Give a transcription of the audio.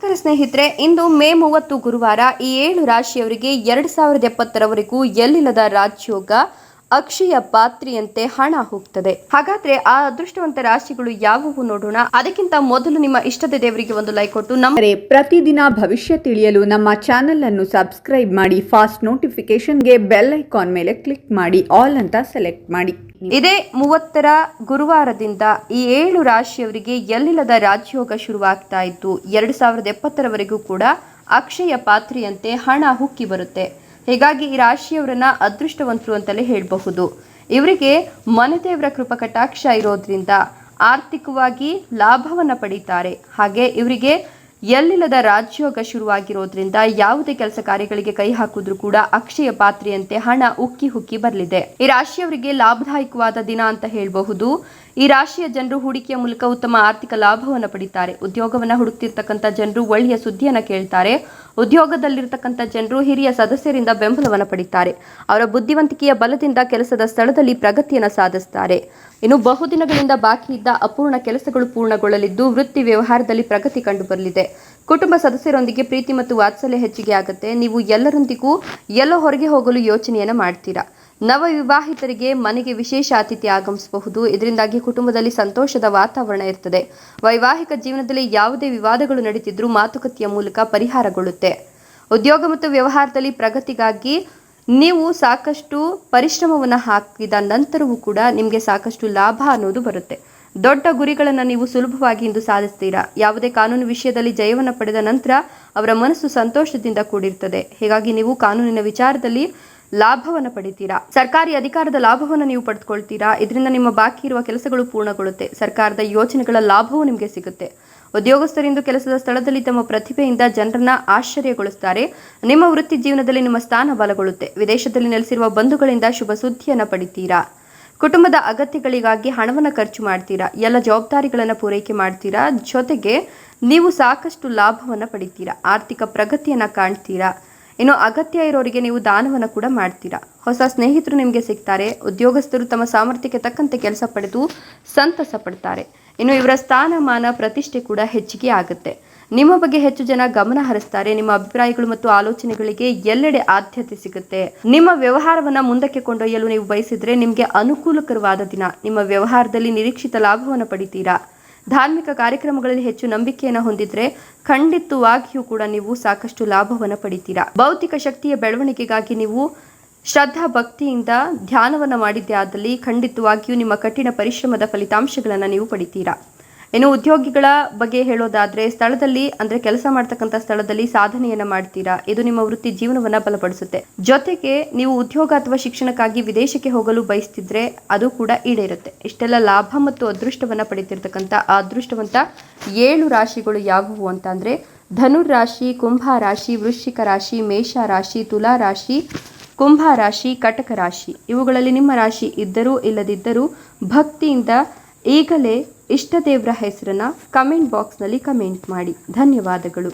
ಸ್ನೇಹಿತರೆ, ಇಂದು ಮೇ 30 ಗುರುವಾರ. ಈ 7 ರಾಶಿಯವರಿಗೆ 2070ರವರೆಗೂ ಎಲ್ಲಿಲ್ಲದ ರಾಜಯೋಗ, ಅಕ್ಷಯ ಪಾತ್ರೆಯಂತೆ ಹಣ ಹೋಗ್ತದೆ. ಹಾಗಾದ್ರೆ ಆ ಅದೃಷ್ಟವಂತ ರಾಶಿಗಳು ಯಾವುವು ನೋಡೋಣ. ಅದಕ್ಕಿಂತ ಮೊದಲು ನಿಮ್ಮ ಇಷ್ಟದ ದೇವರಿಗೆ ಒಂದು ಲೈಕ್ ಕೊಟ್ಟು ಪ್ರತಿದಿನ ಭವಿಷ್ಯ ತಿಳಿಯಲು ನಮ್ಮ ಚಾನೆಲ್ ಅನ್ನು ಸಬ್ಸ್ಕ್ರೈಬ್ ಮಾಡಿ. ಫಾಸ್ಟ್ ನೋಟಿಫಿಕೇಶನ್ಗೆ ಬೆಲ್ ಐಕಾನ್ ಮೇಲೆ ಕ್ಲಿಕ್ ಮಾಡಿ, ಆಲ್ ಅಂತ ಸೆಲೆಕ್ಟ್ ಮಾಡಿ. ಇದೇ 30ರ ಗುರುವಾರದಿಂದ ಈ 7 ರಾಶಿಯವರಿಗೆ ಎಲ್ಲಿಲ್ಲದ ರಾಜಯೋಗ ಶುರುವಾಗ್ತಾ ಇತ್ತು. 2070ರವರೆಗೂ ಕೂಡ ಅಕ್ಷಯ ಪಾತ್ರೆಯಂತೆ ಹಣ ಹುಕ್ಕಿ ಬರುತ್ತೆ. ಹೀಗಾಗಿ ಈ ರಾಶಿಯವರನ್ನ ಅದೃಷ್ಟವಂತರು ಅಂತಲೇ ಹೇಳಬಹುದು. ಇವರಿಗೆ ಮನೆದೇವರ ಕೃಪಾ ಕಟಾಕ್ಷ ಇರೋದ್ರಿಂದ ಆರ್ಥಿಕವಾಗಿ ಲಾಭವನ್ನ ಪಡೀತಾರೆ. ಹಾಗೆ ಇವರಿಗೆ ಎಲ್ಲಿಲ್ಲದ ರಾಜಯೋಗ ಶುರುವಾಗಿರೋದ್ರಿಂದ ಯಾವುದೇ ಕೆಲಸ ಕಾರ್ಯಗಳಿಗೆ ಕೈ ಹಾಕಿದ್ರೂ ಕೂಡ ಅಕ್ಷಯ ಪಾತ್ರೆಯಂತೆ ಹಣ ಉಕ್ಕಿ ಹುಕ್ಕಿ ಬರಲಿದೆ. ಈ ರಾಶಿಯವರಿಗೆ ಲಾಭದಾಯಕವಾದ ದಿನ ಅಂತ ಹೇಳಬಹುದು. ಈ ರಾಶಿಯ ಜನರು ಹೂಡಿಕೆಯ ಮೂಲಕ ಉತ್ತಮ ಆರ್ಥಿಕ ಲಾಭವನ್ನು ಪಡಿತಾರೆ. ಉದ್ಯೋಗವನ್ನ ಹುಡುಕ್ತಿರ್ತಕ್ಕಂಥ ಜನರು ಒಳ್ಳೆಯ ಸುದ್ದಿಯನ್ನ ಕೇಳ್ತಾರೆ. ಉದ್ಯೋಗದಲ್ಲಿರ್ತಕ್ಕಂಥ ಜನರು ಹಿರಿಯ ಸದಸ್ಯರಿಂದ ಬೆಂಬಲವನ್ನು ಪಡಿತಾರೆ. ಅವರ ಬುದ್ಧಿವಂತಿಕೆಯ ಬಲದಿಂದ ಕೆಲಸದ ಸ್ಥಳದಲ್ಲಿ ಪ್ರಗತಿಯನ್ನು ಸಾಧಿಸ್ತಾರೆ. ಇನ್ನು ಬಹುದಿನಗಳಿಂದ ಬಾಕಿ ಇದ್ದ ಅಪೂರ್ಣ ಕೆಲಸಗಳು ಪೂರ್ಣಗೊಳ್ಳಲಿದ್ದು ವೃತ್ತಿ ವ್ಯವಹಾರದಲ್ಲಿ ಪ್ರಗತಿ ಕಂಡುಬರಲಿದೆ. ಕುಟುಂಬ ಸದಸ್ಯರೊಂದಿಗೆ ಪ್ರೀತಿ ಮತ್ತು ವಾತ್ಸಲ್ಯ ಹೆಚ್ಚಿಗೆ ಆಗುತ್ತೆ. ನೀವು ಎಲ್ಲರೊಂದಿಗೂ ಎಲ್ಲೋ ಹೊರಗೆ ಹೋಗಲು ಯೋಚನೆಯನ್ನ ಮಾಡ್ತೀರಾ. ನವ ವಿವಾಹಿತರಿಗೆ ಮನೆಗೆ ವಿಶೇಷ ಅತಿಥಿ ಆಗಮಿಸಬಹುದು. ಇದರಿಂದಾಗಿ ಕುಟುಂಬದಲ್ಲಿ ಸಂತೋಷದ ವಾತಾವರಣ ಇರ್ತದೆ. ವೈವಾಹಿಕ ಜೀವನದಲ್ಲಿ ಯಾವುದೇ ವಿವಾದಗಳು ನಡೀತಿದ್ರೂ ಮಾತುಕತೆಯ ಮೂಲಕ ಪರಿಹಾರಗೊಳ್ಳುತ್ತೆ. ಉದ್ಯೋಗ ಮತ್ತು ವ್ಯವಹಾರದಲ್ಲಿ ಪ್ರಗತಿಗಾಗಿ ನೀವು ಸಾಕಷ್ಟು ಪರಿಶ್ರಮವನ್ನು ಹಾಕಿದ ನಂತರವೂ ಕೂಡ ನಿಮಗೆ ಸಾಕಷ್ಟು ಲಾಭ ಅನ್ನೋದು ಬರುತ್ತೆ. ದೊಡ್ಡ ಗುರಿಗಳನ್ನು ನೀವು ಸುಲಭವಾಗಿ ಇಂದು ಸಾಧಿಸ್ತೀರಾ. ಯಾವುದೇ ಕಾನೂನು ವಿಷಯದಲ್ಲಿ ಜಯವನ್ನು ಪಡೆದ ನಂತರ ಅವರ ಮನಸ್ಸು ಸಂತೋಷದಿಂದ ಕೂಡಿರ್ತದೆ. ಹೀಗಾಗಿ ನೀವು ಕಾನೂನಿನ ವಿಚಾರದಲ್ಲಿ ಲಾಭವನ್ನು ಪಡಿತೀರಾ. ಸರ್ಕಾರಿ ಅಧಿಕಾರದ ಲಾಭವನ್ನು ನೀವು ಪಡೆದುಕೊಳ್ತೀರಾ. ಇದರಿಂದ ನಿಮ್ಮ ಬಾಕಿ ಇರುವ ಕೆಲಸಗಳು ಪೂರ್ಣಗೊಳ್ಳುತ್ತೆ. ಸರ್ಕಾರದ ಯೋಜನೆಗಳ ಲಾಭವೂ ನಿಮಗೆ ಸಿಗುತ್ತೆ. ಉದ್ಯೋಗಸ್ಥರಿಂದ ಕೆಲಸದ ಸ್ಥಳದಲ್ಲಿ ತಮ್ಮ ಪ್ರತಿಭೆಯಿಂದ ಜನರನ್ನ ಆಶ್ಚರ್ಯಗೊಳಿಸುತ್ತಾರೆ. ನಿಮ್ಮ ವೃತ್ತಿ ಜೀವನದಲ್ಲಿ ನಿಮ್ಮ ಸ್ಥಾನ ಬಲಗೊಳ್ಳುತ್ತೆ. ವಿದೇಶದಲ್ಲಿ ನೆಲೆಸಿರುವ ಬಂಧುಗಳಿಂದ ಶುಭ ಸುದ್ದಿಯನ್ನು ಪಡಿತೀರಾ. ಕುಟುಂಬದ ಅಗತ್ಯಗಳಿಗಾಗಿ ಹಣವನ್ನು ಖರ್ಚು ಮಾಡ್ತೀರಾ. ಎಲ್ಲ ಜವಾಬ್ದಾರಿಗಳನ್ನು ಪೂರೈಕೆ ಮಾಡ್ತೀರಾ. ಜೊತೆಗೆ ನೀವು ಸಾಕಷ್ಟು ಲಾಭವನ್ನು ಪಡಿತೀರಾ. ಆರ್ಥಿಕ ಪ್ರಗತಿಯನ್ನು ಕಾಣ್ತೀರಾ. ಇನ್ನು ಅಗತ್ಯ ಇರೋರಿಗೆ ನೀವು ದಾನವನ್ನು ಕೂಡ ಮಾಡ್ತೀರಾ. ಹೊಸ ಸ್ನೇಹಿತರು ನಿಮಗೆ ಸಿಗ್ತಾರೆ. ಉದ್ಯೋಗಸ್ಥರು ತಮ್ಮ ಸಾಮರ್ಥ್ಯಕ್ಕೆ ತಕ್ಕಂತೆ ಕೆಲಸ ಪಡೆದು ಸಂತಸ ಪಡ್ತಾರೆ. ಇನ್ನು ಇವರ ಸ್ಥಾನಮಾನ ಪ್ರತಿಷ್ಠೆ ಕೂಡ ಹೆಚ್ಚಿಗೆ ಆಗುತ್ತೆ. ನಿಮ್ಮ ಬಗ್ಗೆ ಹೆಚ್ಚು ಜನ ಗಮನ ಹರಿಸ್ತಾರೆ. ನಿಮ್ಮ ಅಭಿಪ್ರಾಯಗಳು ಮತ್ತು ಆಲೋಚನೆಗಳಿಗೆ ಎಲ್ಲೆಡೆ ಆದ್ಯತೆ ಸಿಗುತ್ತೆ. ನಿಮ್ಮ ವ್ಯವಹಾರವನ್ನ ಮುಂದಕ್ಕೆ ಕೊಂಡೊಯ್ಯಲು ನೀವು ಬಯಸಿದ್ರೆ ನಿಮಗೆ ಅನುಕೂಲಕರವಾದ ದಿನ. ನಿಮ್ಮ ವ್ಯವಹಾರದಲ್ಲಿ ನಿರೀಕ್ಷಿತ ಲಾಭವನ್ನು ಪಡಿತೀರಾ. ಧಾರ್ಮಿಕ ಕಾರ್ಯಕ್ರಮಗಳಲ್ಲಿ ಹೆಚ್ಚು ನಂಬಿಕೆಯನ್ನು ಹೊಂದಿದ್ರೆ ಖಂಡಿತವಾಗಿಯೂ ಕೂಡ ನೀವು ಸಾಕಷ್ಟು ಲಾಭವನ್ನು ಪಡಿತೀರಾ. ಭೌತಿಕ ಶಕ್ತಿಯ ಬೆಳವಣಿಗೆಗಾಗಿ ನೀವು ಶ್ರದ್ಧಾ ಭಕ್ತಿಯಿಂದ ಧ್ಯಾನವನ್ನು ಮಾಡಿದ್ದೇ ಆದಲ್ಲಿ ಖಂಡಿತವಾಗಿಯೂ ನಿಮ್ಮ ಕಠಿಣ ಪರಿಶ್ರಮದ ಫಲಿತಾಂಶಗಳನ್ನು ನೀವು ಪಡಿತೀರಾ. ಇನ್ನು ಉದ್ಯೋಗಿಗಳ ಬಗ್ಗೆ ಹೇಳೋದಾದ್ರೆ ಸ್ಥಳದಲ್ಲಿ ಅಂದ್ರೆ ಕೆಲಸ ಮಾಡ್ತಕ್ಕಂಥ ಸ್ಥಳದಲ್ಲಿ ಸಾಧನೆಯನ್ನ ಮಾಡ್ತೀರಾ. ಇದು ನಿಮ್ಮ ವೃತ್ತಿ ಜೀವನವನ್ನ ಬಲಪಡಿಸುತ್ತೆ. ಜೊತೆಗೆ ನೀವು ಉದ್ಯೋಗ ಅಥವಾ ಶಿಕ್ಷಣಕ್ಕಾಗಿ ವಿದೇಶಕ್ಕೆ ಹೋಗಲು ಬಯಸ್ತಿದ್ರೆ ಅದು ಕೂಡ ಈಡೇರುತ್ತೆ. ಇಷ್ಟೆಲ್ಲ ಲಾಭ ಮತ್ತು ಅದೃಷ್ಟವನ್ನ ಪಡಿತಿರ್ತಕ್ಕಂಥ ಆ ಅದೃಷ್ಟವಂತ 7 ರಾಶಿಗಳು ಯಾವುವು ಅಂತ ಅಂದ್ರೆ ಧನುರ್ ರಾಶಿ, ಕುಂಭ ರಾಶಿ, ವೃಶ್ಚಿಕ ರಾಶಿ, ಮೇಷ ರಾಶಿ, ತುಲಾ ರಾಶಿ, ಕುಂಭ ರಾಶಿ, ಕಟಕ ರಾಶಿ. ಇವುಗಳಲ್ಲಿ ನಿಮ್ಮ ರಾಶಿ ಇದ್ದರೂ ಇಲ್ಲದಿದ್ದರೂ ಭಕ್ತಿಯಿಂದ ಈಗಲೇ ಇಷ್ಟ ದೇವರ ಹೆಸರನ್ನ ಕಮೆಂಟ್ ಬಾಕ್ಸ್ನಲ್ಲಿ ಕಮೆಂಟ್ ಮಾಡಿ. ಧನ್ಯವಾದಗಳು.